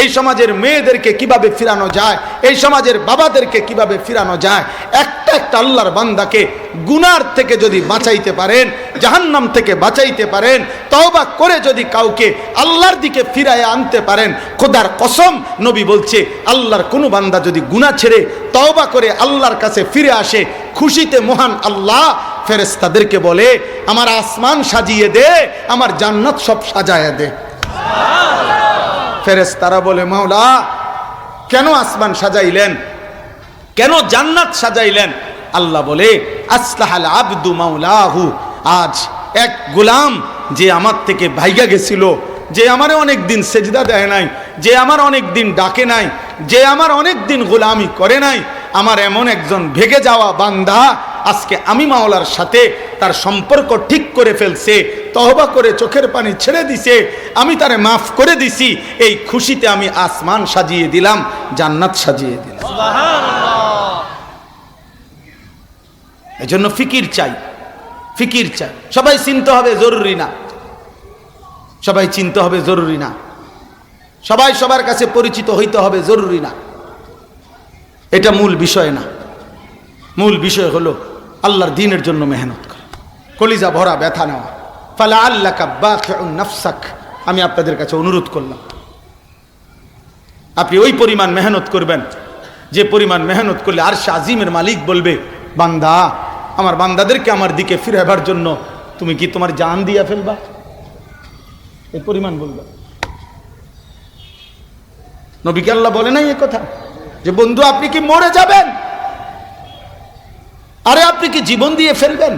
এই সমাজের মেয়েদেরকে কিভাবে ফিরানো যায়, এই সমাজের বাবাদেরকে কিভাবে ফিরানো যায়। একটা একটা আল্লাহর বান্দাকে গুনার থেকে যদি বাঁচাইতে পারেন, জাহান্নাম থেকে বাঁচাইতে পারেন, তওবা করে যদি কাউকে আল্লাহর দিকে ফিরায় আনতে পারেন, খোদার কসম নবী বলছে আল্লাহর কোনো বান্দা যদি গুনাহ ছেড়ে তওবা করে আল্লাহর কাছে ফিরে আসে, খুশিতে মহান আল্লাহ ফেরেশতাদেরকে বলে আমার আসমান সাজিয়ে দে, আমার জান্নাত সব সাজায় দে। ফেরেশতারা বলে মাওলা কেন আসমান সাজাইলেন, কেন জান্নাত সাজাইলেন? আল্লাহ বলে আসলাহাল আবদু মাওলাহু, আজ এক গোলাম যে আমার থেকে ভাইগা গেছিল, যে আমার অনেক দিন সেজদা দেয় নাই, যে আমার অনেক দিন ডাকে নাই, যে আমার অনেক দিন গোলামি করে নাই, আমার এমন একজন ভেগে যাওয়া বান্দা আজকে আমি মাওলার সাথে তার সম্পর্ক ঠিক করে ফেলছে, তওবা করে চোখের পানি ছেড়ে দিছে, আমি তারে মাফ করে দিছি, এই খুশিতে আমি আসমান সাজিয়ে দিলাম, জান্নাত সাজিয়ে দিলাম। এজন্য ফিকির চাই, ফিকির চাই। সবাই চিনতে হবে জরুরি না, সবাই চিনতে হবে জরুরি না, সবাই সবার কাছে পরিচিত হইতে হবে জরুরি না, এটা মূল বিষয় না। মূল বিষয় হলো আল্লাহর দ্বীনের জন্য মেহনত করা, কলিজা ভরা ব্যথা নেওয়া। ফালা আল্লাকা বাখিউন নাফসাক, আমি আপনাদের কাছে অনুরোধ করলাম আপনি ওই পরিমাণ মেহনত করবেন যে পরিমাণ মেহনত করলে আরশে আজিমের মালিক বলবে বান্দা, আমার বান্দাদেরকে আমার দিকে ফিরাবার জন্য তুমি কি তোমার জান দিয়া ফেলবা, এই পরিমাণ বলবে। নবীকে আল্লাহ বলে নাই এ কথা যে বন্ধু আপনি কি মরে যাবেন, আরে আপনি কি জীবন দিয়ে ফেলবেন,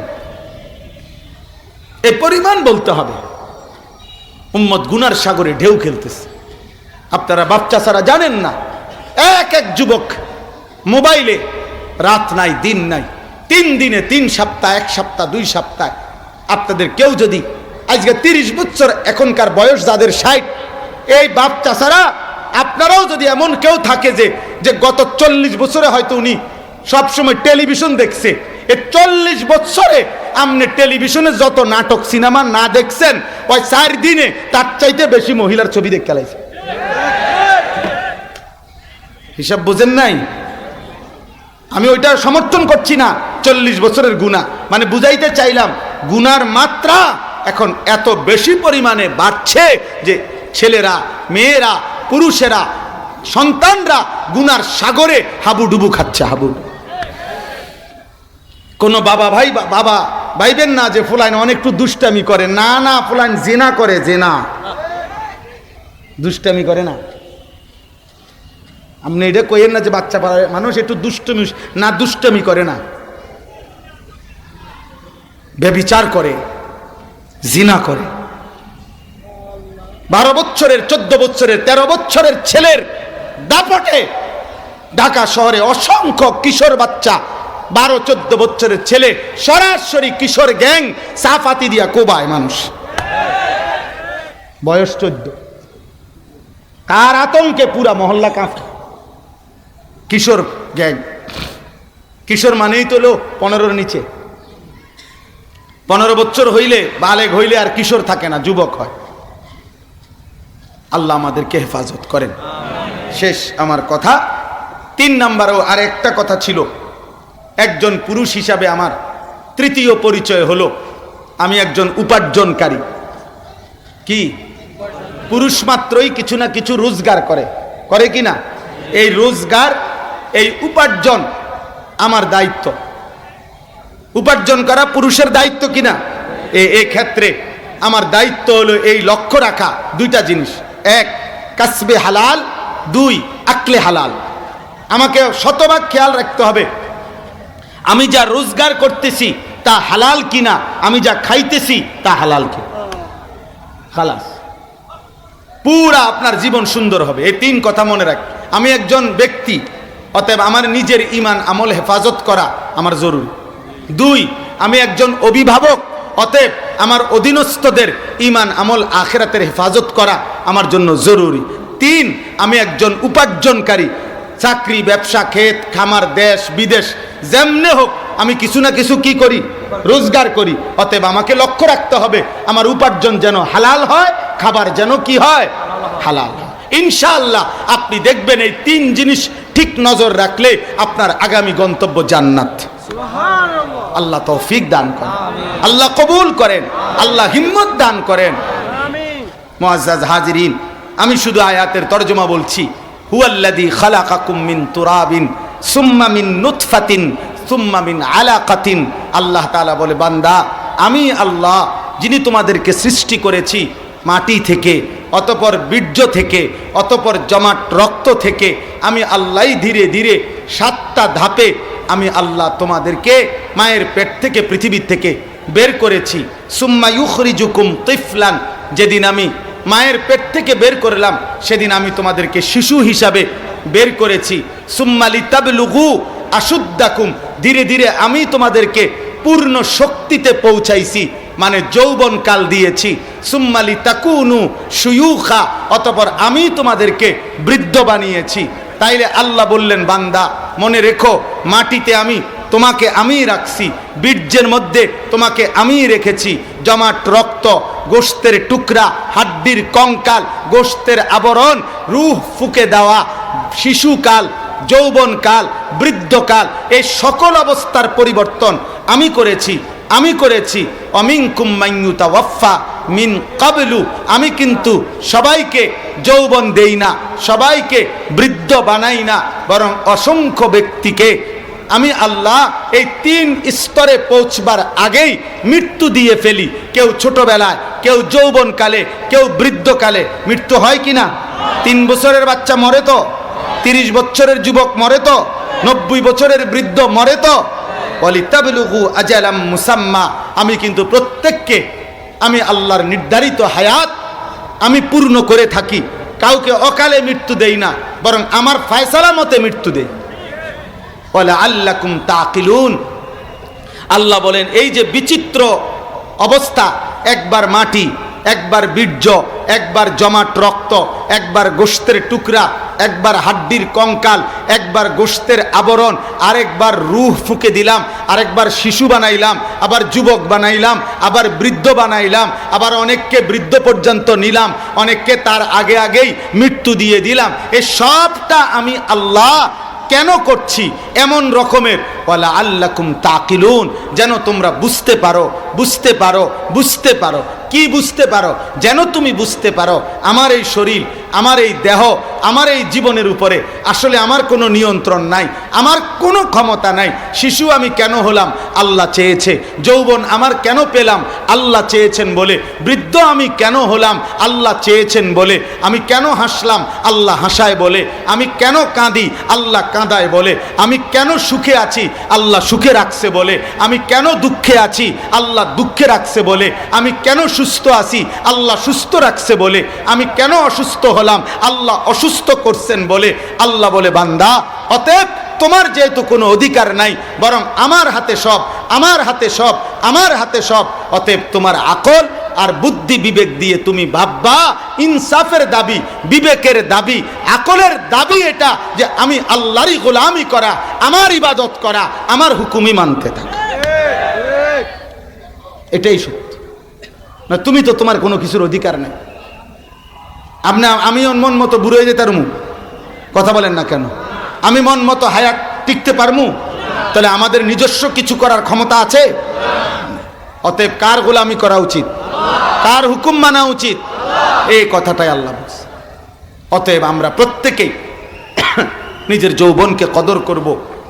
এই পরিমাণ বলতে হবে। উম্মত গুনার সাগরে ঢেউ খেলতেছে, আপনারা বাচ্চা ছাড়া জানেন না। এক এক যুবক মোবাইলে রাত নাই দিন নাই, 3 দিনে 3 সপ্তাহ, 1 সপ্তাহ 2 সপ্তাহ। আপনাদের কেউ যদি আজকে 30 বছর এখনকার বয়স যাদের 60, এই বাচ্চা ছাড়া আপনারাও যদি এমন কেউ থাকে যে গত 40 বছরে হয়তো উনি সবসময় টেলিভিশন দেখছে, এই 40 বছরে আপনি টেলিভিশনে যত নাটক সিনেমা না দেখছেন, ওই 4 দিনে তার চাইতে বেশি মহিলার ছবি দেখতে লাইছে। হিসাব বুঝেন নাই? আমি ওইটা সমর্থন করছি না 40 বছরের গুনাহ, মানে বুঝাইতে চাইলাম গুনার মাত্রা এখন এত বেশি পরিমাণে বাড়ছে যে ছেলেরা, মেয়েরা, পুরুষেরা, সন্তানরা গুনার সাগরে হাবুডুবু খাচ্ছে, হাবুডুবু। কোন বাবা ভাইবেন না যে ফুলাইন অনেক একটু দুষ্টামি করে, না না, ফুলাইন জেনা করে, জেনা, দুষ্টামি করে না। আপনি এটা কইেন না যে বাচ্চা মানুষ একটু দুষ্টমি, না, দুষ্টমি করে না, ব্যভিচার করে, জিনা করে। 12 বছরের, 14 বছরের, 13 বছরের ছেলের দাপটে ঢাকা শহরে অসংখ্য কিশোর বাচ্চা, 12-14 বছরের ছেলে সরাসরি কিশোর গ্যাং সাফাতি দিয়া কোবায় মানুষ, বয়স 14। কার আতঙ্কে পুরা মহল্লা কাঁপে। কিশোর গ্যাং, কিশোর মানেই তো লোক 15-র নিচে। 15 বছর হইলে, বালেগ হইলে আর কিশোর থাকে না, যুবক হয়। আল্লাহ আমাদেরকে হেফাজত করেন। শেষ আমার কথা। 3 নম্বরেও আর একটা কথা ছিল। একজন পুরুষ হিসাবে আমার তৃতীয় পরিচয় হলো আমি একজন উপার্জনকারী। কি? পুরুষ মাত্রই কিছু না কিছু রোজগার করে কি না? এই রোজগার, এই উপার্জন আমার দায়িত্ব। উপার্জন করা পুরুষের দায়িত্ব কিনা? এই ক্ষেত্রে আমার দায়িত্ব হলো এই লক্ষ্য রাখা 2টা জিনিস। 1 কাসবে হালাল, 2 আকলে হালাল। আমাকে শতভাগ খেয়াল রাখতে হবে আমি যা রোজগার করতেছি তা হালাল কিনা, আমি যা খাইতেছি তা হালাল কিনা। খালাস, পুরা আপনার জীবন সুন্দর হবে। এই 3 কথা মনে রাখ। আমি একজন ব্যক্তি, অতএব আমার নিজের ঈমান আমল হেফাজত করা আমার জরুরি। 2 আমি একজন অভিভাবক, অতএব আমার অধীনস্থদের ঈমান আমল আখিরাতের হেফাজত করা আমার জন্য জরুরি। 3 আমি একজন উপার্জনকারী, চাকরি, ব্যবসা, ক্ষেত খামার, দেশ বিদেশ যেমনে হোক আমি কিছু না কিছু কি করি? রোজগার করি। অতএব আমাকে লক্ষ্য রাখতে হবে আমার উপার্জন যেন হালাল হয়, খাবার যেন কি হয়? হালাল হয়। ইনশাআল্লাহ আপনি দেখবেন এই 3 জিনিস ঠিক নজর রাখলে আপনার আগামী গন্তব্য জান্নাত। সুবহানাল্লাহ। আল্লাহ তৌফিক দান করেন, আল্লাহ কবুল করেন, আল্লাহ হিম্মত দান করেন। আমিন। মুআজ্জাজ হাজিরিন, আমি শুধু আয়াতের তরজমা বলছি। হুয়াল্লাযী খালাকাকুম মিন তুরাবিন সুম্মা মিন নুতফাতিন সুম্মা মিন আলাকাতিন। আল্লাহ তাআলা বলে, বান্দা আমি আল্লাহ যিনি তোমাদেরকে সৃষ্টি করেছি মাটি থেকে, অতঃপর বীর্য থেকে, অতঃপর জমাট রক্ত থেকে। আমি আল্লাহই ধীরে ধীরে 7টা ধাপে আমি আল্লাহ তোমাদেরকে মায়ের পেট থেকে, পৃথিবী থেকে বের করেছি। সুম্মা ইউখরিজুকুম তিফলান, যেদিন আমি মায়ের পেট থেকে বের করলাম সেদিন আমি তোমাদেরকে শিশু হিসাবে বের করেছি। সুম্মা লিতাবলুগু আশুদ্দাকুম, ধীরে ধীরে আমি তোমাদেরকে পূর্ণ শক্তিতে পৌঁছাইছি, মানে যৌবন কাল দিয়েছি। সুম্মা লিতাকুনু শুয়ুখা, অতঃপর আমি তোমাদেরকে বৃদ্ধ বানিয়েছি। তাইলে আল্লাহ বললেন, বান্দা মনে রেখো, মাটিতে আমি তোমাকে আমি রাখছি, বীর্যের মধ্যে তোমাকে আমি রেখেছি, জমাট রক্ত, গোশতের টুকরা, হাড্ডির কঙ্কাল, গোশতের আবরণ, রূহ ফুঁকে দেওয়া, শিশুকাল, যৌবনকাল, বৃদ্ধকাল, এই সকল অবস্থার পরিবর্তন আমি করেছি। অমিনকুম মান ইউতাওয়াফা মিন ক্বাবলু, আমি কিন্তু সবাইকে যৌবন দেই না, সবাইকে বৃদ্ধ বানাই না, বরং অসংখ্য ব্যক্তিকে আমি আল্লাহ এই 3 স্তরে পৌঁছবার আগেই মৃত্যু দিয়ে ফেলি। কেউ ছোটবেলায়, কেউ যৌবনকালে, কেউ বৃদ্ধকালে। মৃত্যু হয় কি না? 3 বছরের বাচ্চা মরে তো, 30 বছরের যুবক মরে তো, 90 বছরের বৃদ্ধ মরে তো। ওয়ালিতাবলুগু আজালাম মুসাম্মা, আমি কিন্তু প্রত্যেককে আমি আল্লাহর নির্ধারিত হায়াত আমি পূর্ণ করে থাকি। কাউকে অকালে মৃত্যু দেই না, বরং আমার ফয়সালা মতে মৃত্যু দেই। ওয়ালাআল্লাকুম তাকিলুন, আল্লাহ বলেন এই যে বিচিত্র অবস্থা, একবার মাটি, একবার বীর্য, একবার জমাট রক্ত, একবার গোশতের টুকরা, একবার হাড্ডির কঙ্কাল, একবার গোশতের আবরণ, আরেকবার রূহ ফুঁকে দিলাম, আরেকবার শিশু বানাইলাম, আবার যুবক বানাইলাম, আবার বৃদ্ধ বানাইলাম, আবার অনেককে বৃদ্ধ পর্যন্ত নিলাম, অনেককে তার আগে আগেই মৃত্যু দিয়ে দিলাম। এই সবটা আমি আল্লাহ কেন করছি? এমন রকমের ওয়ালাআল্লাকুম তাকিলুন, যেন তোমরা বুঝতে পারো, বুঝতে পারো, বুঝতে পারো। কি বুঝতে পারো? যেন তুমি বুঝতে পারো আমার এই শরীর, আমার এই দেহ, আমার এই জীবনের উপরে আসলে আমার কোনো নিয়ন্ত্রণ নাই, আমার কোনো ক্ষমতা নাই। শিশু আমি কেন হলাম? আল্লাহ চেয়েছে। যৌবন আমার কেন পেলাম? আল্লাহ চেয়েছেন বলে। বৃদ্ধ আমি কেন হলাম? আল্লাহ চেয়েছেন বলে। আমি কেন হাসলাম? আল্লাহ হাসায় বলে। আমি কেন কাঁদি? আল্লাহ কাঁদায় বলে। আমি কেন সুখে আছি? আল্লাহ সুখে রাখছে বলে। আমি কেন দুঃখে আছি? আল্লাহ দুঃখে রাখছে বলে। আমি কেন সুস্থ আছি? আল্লাহ সুস্থ রাখছে বলে। আমি কেন অসুস্থ হলাম? আল্লাহ অসুস্থ করছেন বলে। আল্লাহ বলে, বান্দা অতএব তোমার যেহেতু কোনো অধিকার নাই, বরং আমার হাতে সব, আমার হাতে সব, আমার হাতে সব, অতএব তোমার আকল আর বুদ্ধি বিবেক দিয়ে তুমি ভাববা। ইনসাফের দাবি, বিবেকের দাবি, আকলের দাবি এটা যে আমি আল্লাহরই গোলামি করা, আমার ইবাদত করা, আমার হুকুমই মানতে থাকা। এটাই সত্য না। তুমি তো তোমার কোনো কিছুর অধিকার নাই। আমি মন মতো বুড়ো হয়ে যেতে পারমু? কথা বলেন না কেন? আমি মন মতো হায়াত টিকতে পারমু? তাহলে আমাদের নিজস্ব কিছু করার ক্ষমতা আছে? অতএব কার গোলামি করা উচিত? কার হুকুম মানা উচিত? এই কথাটাই আল্লাহ বলছে। অতএব আমরা প্রত্যেকেই নিজের যৌবনকে কদর করব,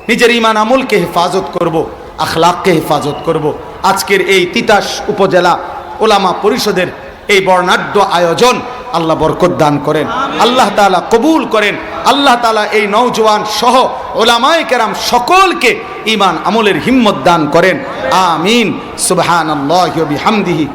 নিজের ঈমান আমলকে হেফাজত করব, আখলাককে হেফাজত করব। আজকের এই তিতাস উপজেলা ওলামা পরিষদের এই বর্ণাঢ্য আয়োজন আল্লাহ বরকত দান করেন, আল্লাহ তাআলা কবুল করেন। আল্লাহ তাআলা এই নওজোয়ান সহ ওলামায়ে কেরাম সকলকে ঈমান আমলের হিম্মত দান করেন। আমিন। সুবহানাল্লাহি ওয়া বিহামদিহি।